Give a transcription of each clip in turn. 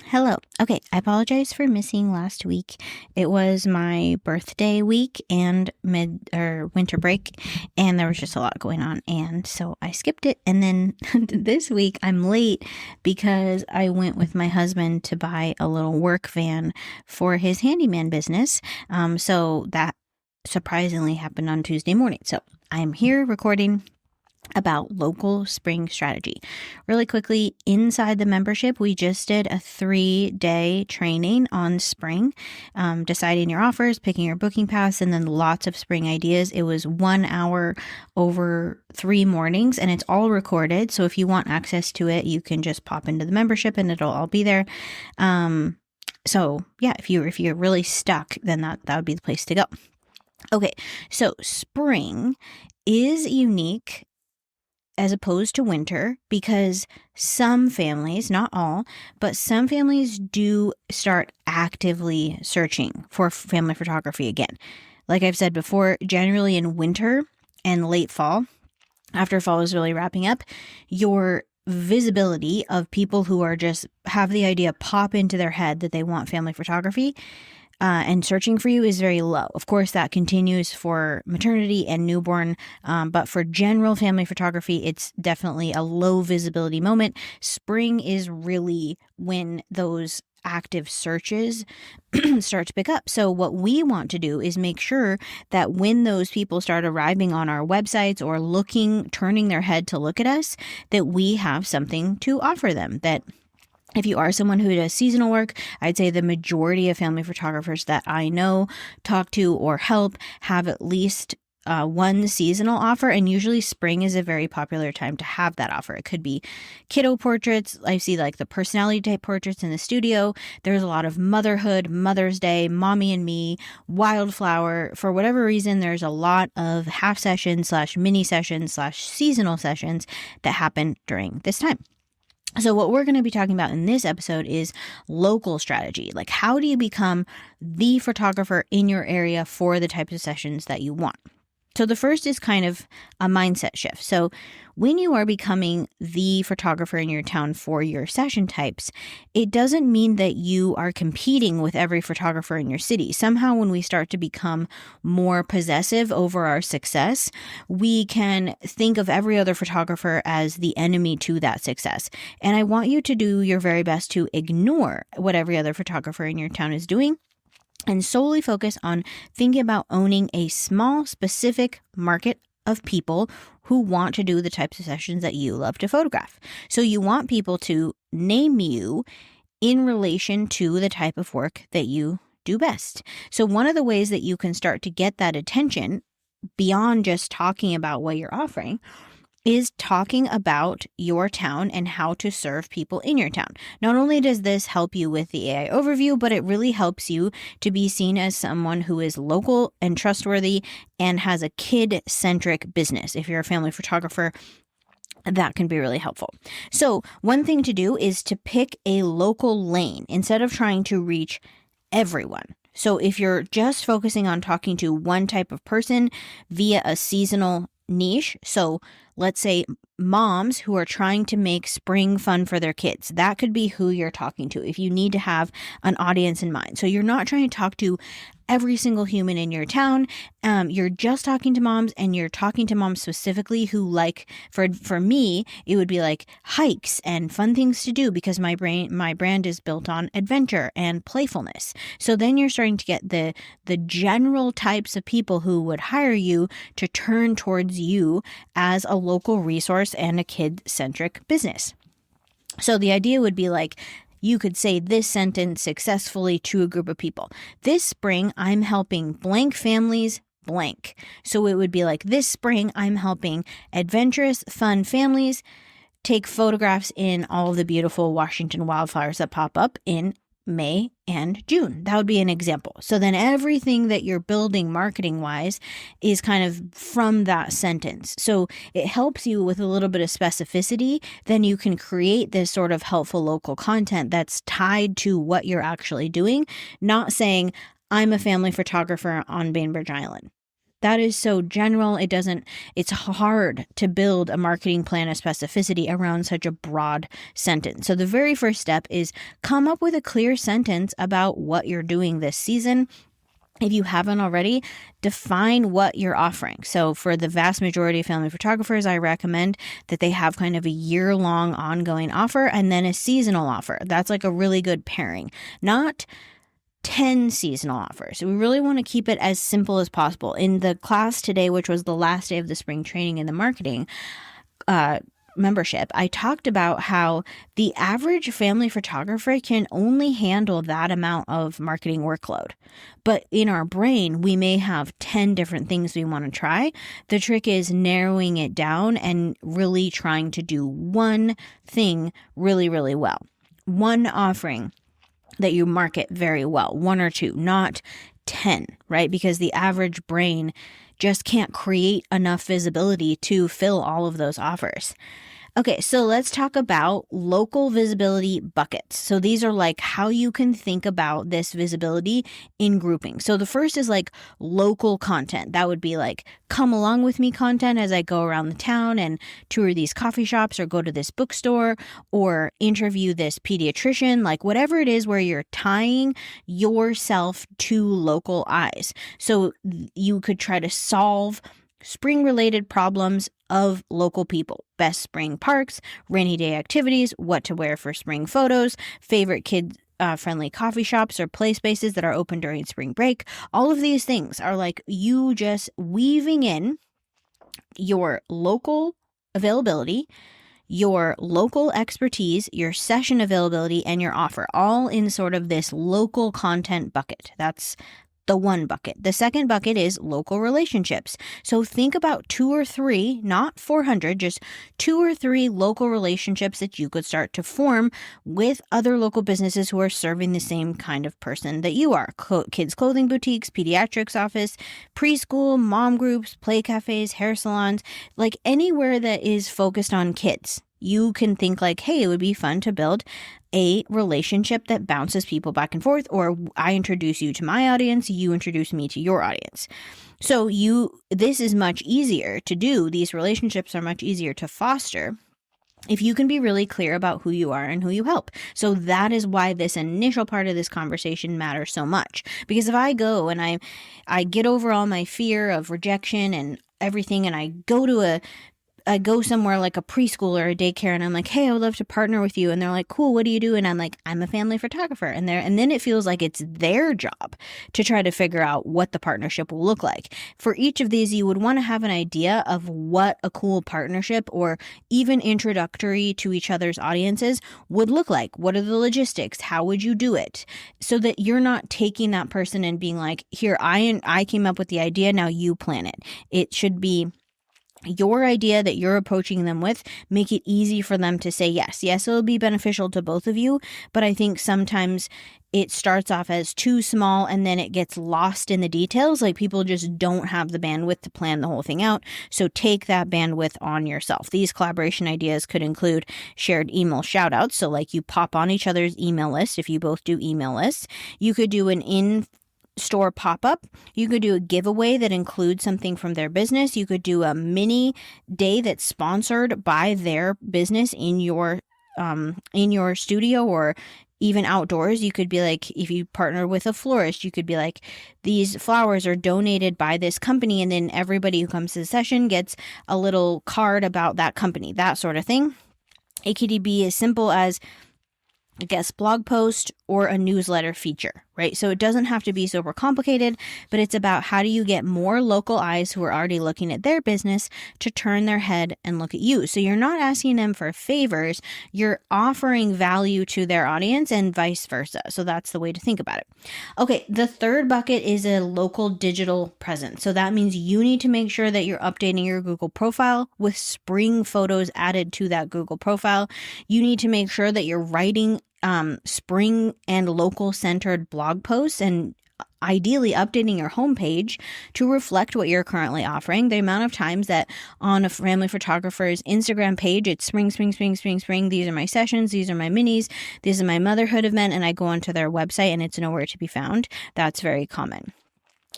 Hello. Okay, I apologize for missing last week. It was my birthday week and winter break, and there was just a lot going on, and so I skipped it. And then this week I'm late because I went with my husband to buy a little work van for his handyman business. So that surprisingly happened on Tuesday morning. So I'm here recording about local spring strategy. Really quickly, inside the membership, we just did a 3-day training on spring, deciding your offers, picking your booking paths, and then lots of spring ideas. It was 1 hour over 3 mornings, and it's all recorded. So if you want access to it, you can just pop into the membership and it'll all be there. So yeah, if you're really stuck, then that would be the place to go. Okay, so spring is unique as opposed to winter because some families, not all, but some families do start actively searching for family photography again. Like I've said before, generally in winter and late fall, after fall is really wrapping up, your visibility of people who are just have the idea pop into their head that they want family photography and searching for you is very low. Of course, that continues for maternity and newborn, but for general family photography, it's definitely a low visibility moment. Spring is really when those active searches start to pick up. So what we want to do is make sure that when those people start arriving on our websites or turning their head to look at us, that we have something to offer them. That if you are someone who does seasonal work, I'd say the majority of family photographers that I know, talk to, or help have at least one seasonal offer, and usually spring is a very popular time to have that offer. It could be kiddo portraits. I see like the personality type portraits in the studio. There's a lot of motherhood, Mother's Day, mommy and me, wildflower. For whatever reason, there's a lot of half sessions / mini sessions / seasonal sessions that happen during this time. So what we're going to be talking about in this episode is local strategy. Like, how do you become the photographer in your area for the types of sessions that you want? So the first is kind of a mindset shift. So when you are becoming the photographer in your town for your session types, it doesn't mean that you are competing with every photographer in your city. Somehow when we start to become more possessive over our success, we can think of every other photographer as the enemy to that success. And I want you to do your very best to ignore what every other photographer in your town is doing and solely focus on thinking about owning a small, specific market of people who want to do the types of sessions that you love to photograph. So you want people to name you in relation to the type of work that you do best. So one of the ways that you can start to get that attention beyond just talking about what you're offering is talking about your town and how to serve people in your town. Not only does this help you with the AI overview, but it really helps you to be seen as someone who is local and trustworthy and has a kid-centric business. If you're a family photographer, that can be really helpful. So one thing to do is to pick a local lane instead of trying to reach everyone. So if you're just focusing on talking to one type of person via a seasonal niche, so let's say moms who are trying to make spring fun for their kids, that could be who you're talking to if you need to have an audience in mind. So you're not trying to talk to every single human in your town. You're just talking to moms, and you're talking to moms specifically who like, for me, it would be like hikes and fun things to do because my brand is built on adventure and playfulness. So then you're starting to get the general types of people who would hire you to turn towards you as a local resource and a kid-centric business. So the idea would be like, you could say this sentence successfully to a group of people. This spring, I'm helping blank families blank. So it would be like, this spring, I'm helping adventurous, fun families take photographs in all of the beautiful Washington wildflowers that pop up in May and June. That would be an example. So then everything that you're building marketing wise is kind of from that sentence. So it helps you with a little bit of specificity. Then you can create this sort of helpful local content that's tied to what you're actually doing, not saying I'm a family photographer on Bainbridge Island. That is so general. It's hard to build a marketing plan of specificity around such a broad sentence. So the very first step is come up with a clear sentence about what you're doing this season. If you haven't already, define what you're offering. So for the vast majority of family photographers, I recommend that they have kind of a year-long ongoing offer and then a seasonal offer. That's like a really good pairing. Not 10 seasonal offers. We really want to keep it as simple as possible. In the class today, which was the last day of the spring training in the marketing membership, I talked about how the average family photographer can only handle that amount of marketing workload. But in our brain, we may have 10 different things we want to try. The trick is narrowing it down and really trying to do one thing really, really well. One offering that you market very well, one or two, not 10, right? Because the average brain just can't create enough visibility to fill all of those offers. Okay, so let's talk about local visibility buckets. So these are like how you can think about this visibility in grouping. So the first is like local content. That would be like come along with me content as I go around the town and tour these coffee shops or go to this bookstore or interview this pediatrician, like whatever it is where you're tying yourself to local eyes. So you could try to solve spring-related problems of local people. Best spring parks, rainy day activities, what to wear for spring photos, favorite kid-friendly coffee shops or play spaces that are open during spring break. All of these things are like you just weaving in your local availability, your local expertise, your session availability, and your offer, all in sort of this local content bucket. That's the one bucket. The second bucket is local relationships. So think about 2 or 3, not 400, just 2 or 3 local relationships that you could start to form with other local businesses who are serving the same kind of person that you are. Kids clothing boutiques, pediatrics office, preschool, mom groups, play cafes, hair salons, like anywhere that is focused on kids. You can think like, hey, it would be fun to build a relationship that bounces people back and forth, or I introduce you to my audience, you introduce me to your audience. So this is much easier to do. These relationships are much easier to foster if you can be really clear about who you are and who you help. So that is why this initial part of this conversation matters so much. Because if I go and I get over all my fear of rejection and everything, and I go somewhere like a preschool or a daycare and I'm like, hey, I would love to partner with you. And they're like, cool, what do you do? And I'm like, I'm a family photographer. And then it feels like it's their job to try to figure out what the partnership will look like. For each of these, you would want to have an idea of what a cool partnership or even introductory to each other's audiences would look like. What are the logistics? How would you do it? So that you're not taking that person and being like, here, I came up with the idea, now you plan it. It should be your idea that you're approaching them with. Make it easy for them to say yes. Yes, it'll be beneficial to both of you, but I think sometimes it starts off as too small and then it gets lost in the details. Like people just don't have the bandwidth to plan the whole thing out. So take that bandwidth on yourself. These collaboration ideas could include shared email shout outs. So like you pop on each other's email list if you both do email lists. You could do an in-store pop-up. You could do a giveaway that includes something from their business. You could do a mini day that's sponsored by their business in your studio or even outdoors. You could be like, if you partner with a florist, you could be like, these flowers are donated by this company, and then everybody who comes to the session gets a little card about that company, that sort of thing. It could be as simple as a guest blog post or a newsletter feature, right? So it doesn't have to be super complicated, but it's about how do you get more local eyes who are already looking at their business to turn their head and look at you. So you're not asking them for favors, you're offering value to their audience and vice versa. So that's the way to think about it. Okay, the third bucket is a local digital presence. So that means you need to make sure that you're updating your Google profile with spring photos added to that Google profile. You need to make sure that you're writing spring and local centered blog posts and ideally updating your homepage to reflect what you're currently offering. The amount of times that on a family photographer's Instagram page, it's spring, spring, spring, spring, spring. These are my sessions. These are my minis. This is my motherhood event. And I go onto their website and it's nowhere to be found. That's very common.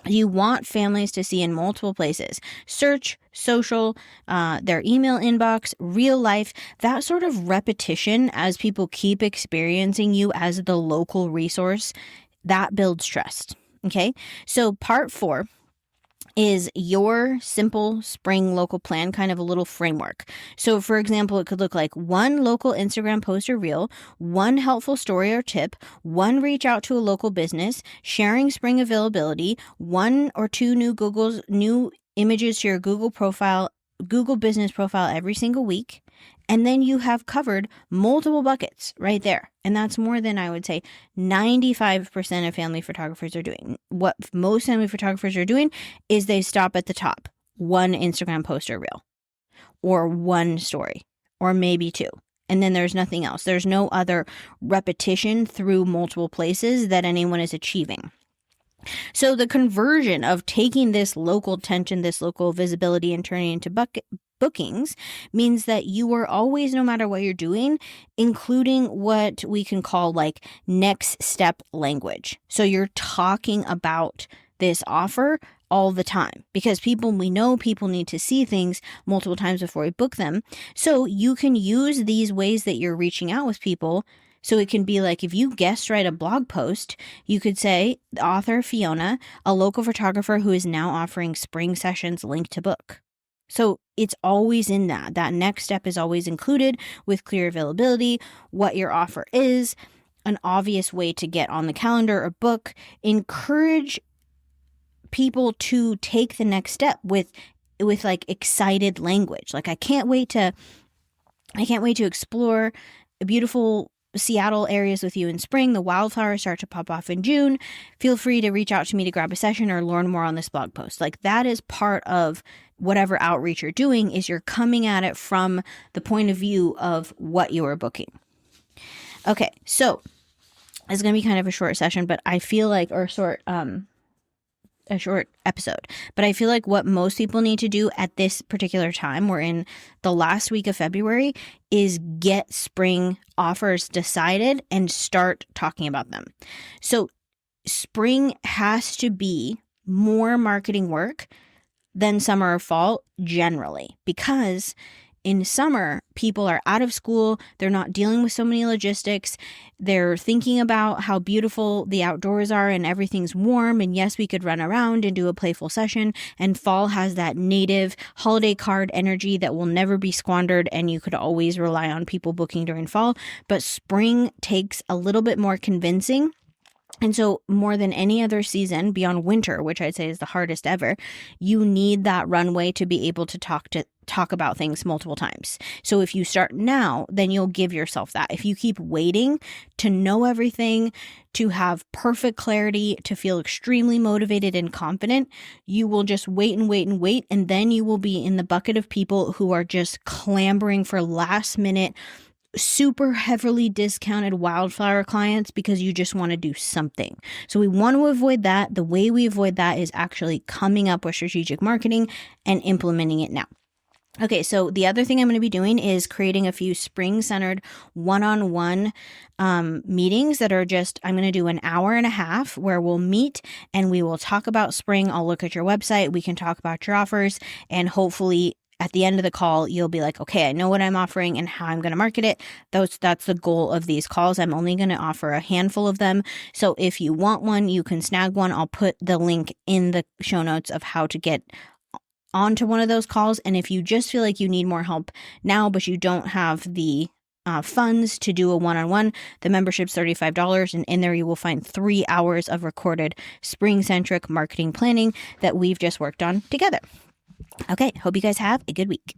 You want families to see in multiple places: search, social, their email inbox, real life. That sort of repetition as people keep experiencing you as the local resource, that builds trust. Okay, so part 4 is your simple spring local plan, kind of a little framework. So for example, it could look like 1 local Instagram post or reel, 1 helpful story or tip, 1 reach out to a local business, sharing spring availability, 1 or 2 new images to your Google business profile every single week. And then you have covered multiple buckets right there. And that's more than, I would say, 95% of family photographers are doing. What most family photographers are doing is they stop at the top: 1 Instagram post or reel, or 1 story, or maybe 2. And then there's nothing else. There's no other repetition through multiple places that anyone is achieving. So the conversion of taking this local attention, this local visibility, and turning it into bookings means that you are always, no matter what you're doing, including what we can call like next step language. So you're talking about this offer all the time, because we know people need to see things multiple times before we book them. So you can use these ways that you're reaching out with people. So it can be like, if you guest write a blog post, you could say, the author Fiona, a local photographer who is now offering spring sessions, link to book. So it's always in that. That next step is always included with clear availability, what your offer is, an obvious way to get on the calendar or book. Encourage people to take the next step with like excited language. Like, I can't wait to explore beautiful Seattle areas with you in spring. The wildflowers start to pop off in June. Feel free to reach out to me to grab a session or learn more on this blog post. Like, that is part of whatever outreach you're doing, is you're coming at it from the point of view of what you are booking. Okay, so it's going to be kind of a short session, but I feel like, or a short episode, but I feel like what most people need to do at this particular time, we're in the last week of February, is get spring offers decided and start talking about them. So spring has to be more marketing work than summer or fall generally, because in summer, people are out of school. They're not dealing with so many logistics. They're thinking about how beautiful the outdoors are and everything's warm. And yes, we could run around and do a playful session. And fall has that native holiday card energy that will never be squandered. And you could always rely on people booking during fall. But spring takes a little bit more convincing. And so more than any other season beyond winter, which I'd say is the hardest ever, you need that runway to be able to talk about things multiple times. So if you start now, then you'll give yourself that. If you keep waiting to know everything, to have perfect clarity, to feel extremely motivated and confident, you will just wait and wait and wait. And then you will be in the bucket of people who are just clamoring for last minute, super heavily discounted wildflower clients because you just want to do something. So we want to avoid that. The way we avoid that is actually coming up with strategic marketing and implementing it now. Okay, so the other thing I'm going to be doing is creating a few spring-centered one-on-one meetings that are just, I'm going to do an hour and a half where we'll meet and we will talk about spring. I'll look at your website. We can talk about your offers, and hopefully at the end of the call, you'll be like, okay, I know what I'm offering and how I'm going to market it. That's the goal of these calls. I'm only going to offer a handful of them. So if you want one, you can snag one. I'll put the link in the show notes of how to get onto one of those calls. And if you just feel like you need more help now, but you don't have the funds to do a one-on-one, the membership's $35. And in there, you will find 3 hours of recorded spring-centric marketing planning that we've just worked on together. Okay, hope you guys have a good week.